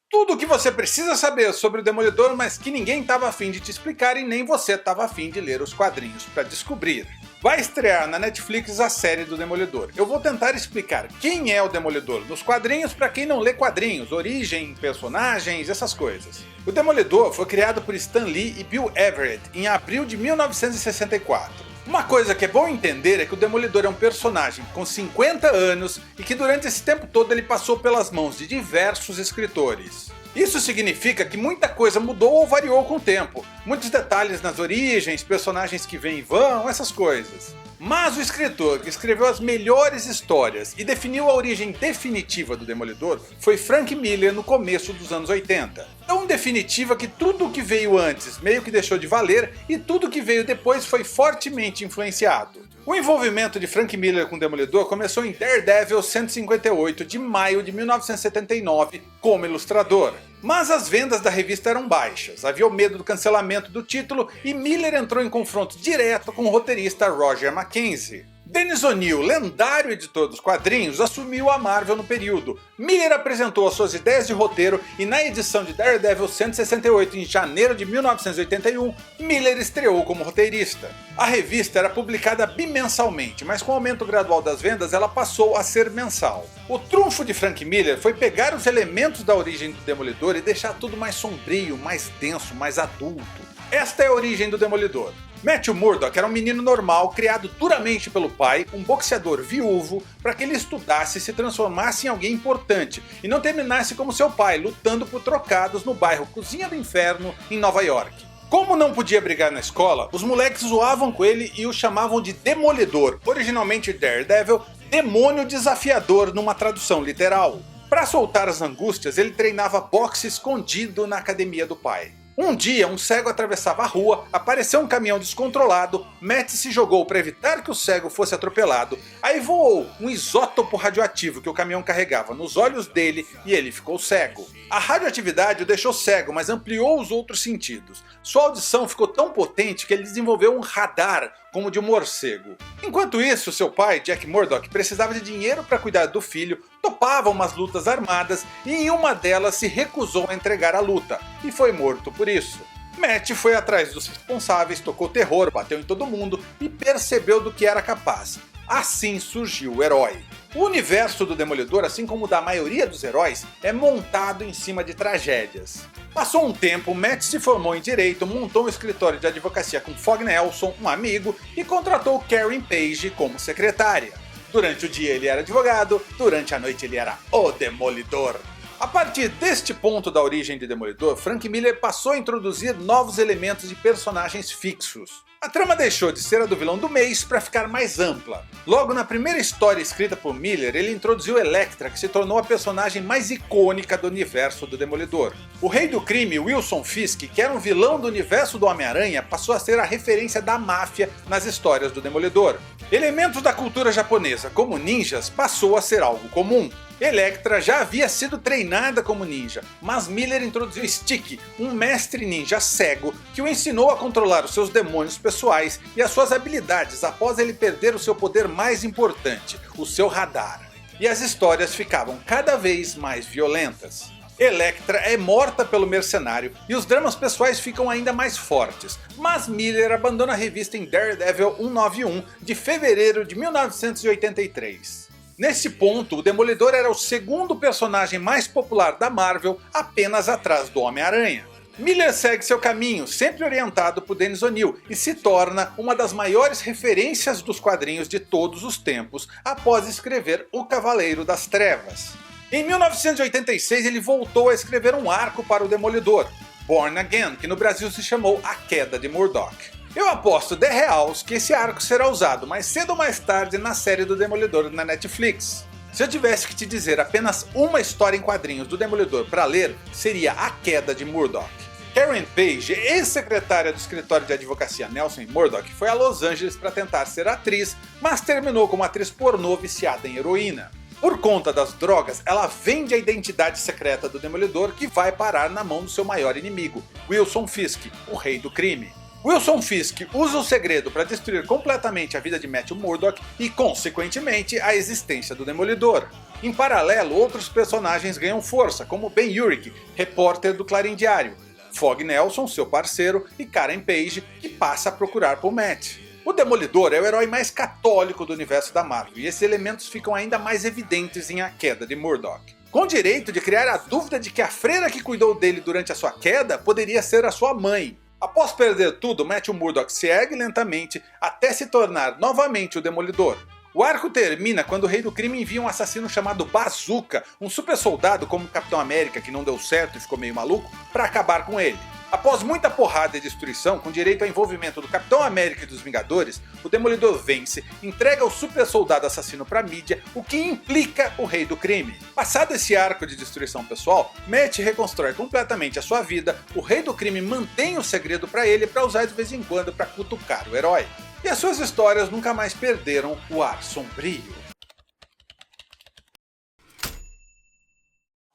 Tudo o que você precisa saber sobre o Demolidor, mas que ninguém estava afim de te explicar e nem você estava afim de ler os quadrinhos para descobrir. Vai estrear na Netflix a série do Demolidor. Eu vou tentar explicar quem é o Demolidor nos quadrinhos para quem não lê quadrinhos, origem, personagens, essas coisas. O Demolidor foi criado por Stan Lee e Bill Everett em abril de 1964. Uma coisa que é bom entender é que o Demolidor é um personagem com 50 anos e que durante esse tempo todo ele passou pelas mãos de diversos escritores. Isso significa que muita coisa mudou ou variou com o tempo. Muitos detalhes nas origens, personagens que vêm e vão, essas coisas. Mas o escritor que escreveu as melhores histórias e definiu a origem definitiva do Demolidor foi Frank Miller no começo dos anos 80. Tão definitiva que tudo o que veio antes meio que deixou de valer e tudo que veio depois foi fortemente influenciado. O envolvimento de Frank Miller com o Demolidor começou em Daredevil 158 de maio de 1979 como ilustrador. Mas as vendas da revista eram baixas, havia o medo do cancelamento do título e Miller entrou em confronto direto com o roteirista Roger McKenzie. Dennis O'Neil, lendário editor dos quadrinhos, assumiu a Marvel no período. Miller apresentou as suas ideias de roteiro e na edição de Daredevil 168 em janeiro de 1981, Miller estreou como roteirista. A revista era publicada bimensalmente, mas com o aumento gradual das vendas ela passou a ser mensal. O trunfo de Frank Miller foi pegar os elementos da origem do Demolidor e deixar tudo mais sombrio, mais denso, mais adulto. Esta é a origem do Demolidor. Matthew Murdock era um menino normal, criado duramente pelo pai, um boxeador viúvo, para que ele estudasse e se transformasse em alguém importante, e não terminasse como seu pai, lutando por trocados no bairro Cozinha do Inferno, em Nova York. Como não podia brigar na escola, os moleques zoavam com ele e o chamavam de Demolidor, originalmente Daredevil, demônio desafiador numa tradução literal. Para soltar as angústias, ele treinava boxe escondido na academia do pai. Um dia, um cego atravessava a rua, apareceu um caminhão descontrolado, Matt se jogou para evitar que o cego fosse atropelado, aí voou um isótopo radioativo que o caminhão carregava nos olhos dele e ele ficou cego. A radioatividade o deixou cego, mas ampliou os outros sentidos. Sua audição ficou tão potente que ele desenvolveu um radar como de um morcego. Enquanto isso, seu pai, Jack Murdock, precisava de dinheiro para cuidar do filho, topava umas lutas armadas e em uma delas se recusou a entregar a luta, e foi morto por isso. Matt foi atrás dos responsáveis, tocou terror, bateu em todo mundo e percebeu do que era capaz. Assim surgiu o herói. O universo do Demolidor, assim como o da maioria dos heróis, é montado em cima de tragédias. Passou um tempo, Matt se formou em Direito, montou um escritório de advocacia com Fog Nelson, um amigo, e contratou Karen Page como secretária. Durante o dia ele era advogado, durante a noite ele era o Demolidor. A partir deste ponto da origem de Demolidor, Frank Miller passou a introduzir novos elementos de personagens fixos. A trama deixou de ser a do vilão do mês para ficar mais ampla. Logo na primeira história escrita por Miller, ele introduziu Elektra, que se tornou a personagem mais icônica do universo do Demolidor. O rei do crime, Wilson Fisk, que era um vilão do universo do Homem-Aranha, passou a ser a referência da máfia nas histórias do Demolidor. Elementos da cultura japonesa, como ninjas, passou a ser algo comum. Elektra já havia sido treinada como ninja, mas Miller introduziu Stick, um mestre ninja cego que o ensinou a controlar os seus demônios pessoais e as suas habilidades após ele perder o seu poder mais importante, o seu radar. E as histórias ficavam cada vez mais violentas. Elektra é morta pelo mercenário e os dramas pessoais ficam ainda mais fortes, mas Miller abandona a revista em Daredevil 191 de fevereiro de 1983. Nesse ponto, o Demolidor era o segundo personagem mais popular da Marvel, apenas atrás do Homem-Aranha. Miller segue seu caminho, sempre orientado por Dennis O'Neil, e se torna uma das maiores referências dos quadrinhos de todos os tempos, após escrever O Cavaleiro das Trevas. Em 1986 ele voltou a escrever um arco para o Demolidor, Born Again, que no Brasil se chamou A Queda de Murdock. Eu aposto R$10 que esse arco será usado mais cedo ou mais tarde na série do Demolidor na Netflix. Se eu tivesse que te dizer apenas uma história em quadrinhos do Demolidor para ler, seria A Queda de Murdock. Karen Page, ex-secretária do escritório de advocacia Nelson Murdock, foi a Los Angeles para tentar ser atriz, mas terminou como atriz pornô viciada em heroína. Por conta das drogas, ela vende a identidade secreta do Demolidor, que vai parar na mão do seu maior inimigo, Wilson Fisk, o rei do crime. Wilson Fisk usa o segredo para destruir completamente a vida de Matthew Murdock e, consequentemente, a existência do Demolidor. Em paralelo, outros personagens ganham força, como Ben Urich, repórter do Clarim Diário, Fog Nelson, seu parceiro, e Karen Page, que passa a procurar por Matt. O Demolidor é o herói mais católico do universo da Marvel, e esses elementos ficam ainda mais evidentes em A Queda de Murdock. Com o direito de criar a dúvida de que a freira que cuidou dele durante a sua queda poderia ser a sua mãe. Após perder tudo, Matthew Murdock se ergue lentamente até se tornar novamente o Demolidor. O arco termina quando o Rei do Crime envia um assassino chamado Bazooka, um super soldado como o Capitão América que não deu certo e ficou meio maluco, para acabar com ele. Após muita porrada e destruição, com direito ao envolvimento do Capitão América e dos Vingadores, o Demolidor vence, entrega o super soldado assassino para a mídia, o que implica o Rei do Crime. Passado esse arco de destruição pessoal, Matt reconstrói completamente a sua vida, o Rei do Crime mantém o segredo para ele para usar de vez em quando para cutucar o herói. E as suas histórias nunca mais perderam o ar sombrio.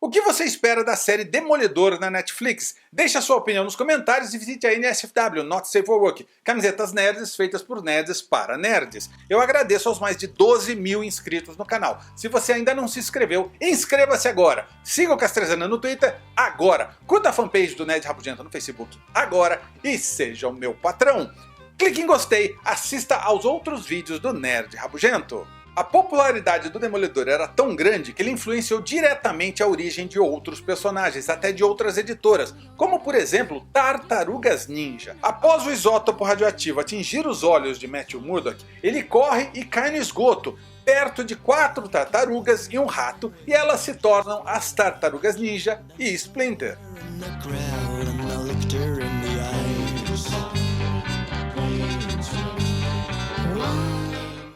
O que você espera da série Demolidor na Netflix? Deixe a sua opinião nos comentários e visite a NSFW, Not Safe for Work, camisetas nerds feitas por nerds para nerds. Eu agradeço aos mais de 12 mil inscritos no canal. Se você ainda não se inscreveu, inscreva-se agora. Siga o Castrezana no Twitter agora. Curta a fanpage do Nerd Rabugento no Facebook agora e seja o meu patrão. Clique em gostei, assista aos outros vídeos do Nerd Rabugento. A popularidade do Demolidor era tão grande que ele influenciou diretamente a origem de outros personagens, até de outras editoras, como por exemplo Tartarugas Ninja. Após o isótopo radioativo atingir os olhos de Matthew Murdock, ele corre e cai no esgoto, perto de 4 tartarugas e um rato, e elas se tornam as Tartarugas Ninja e Splinter.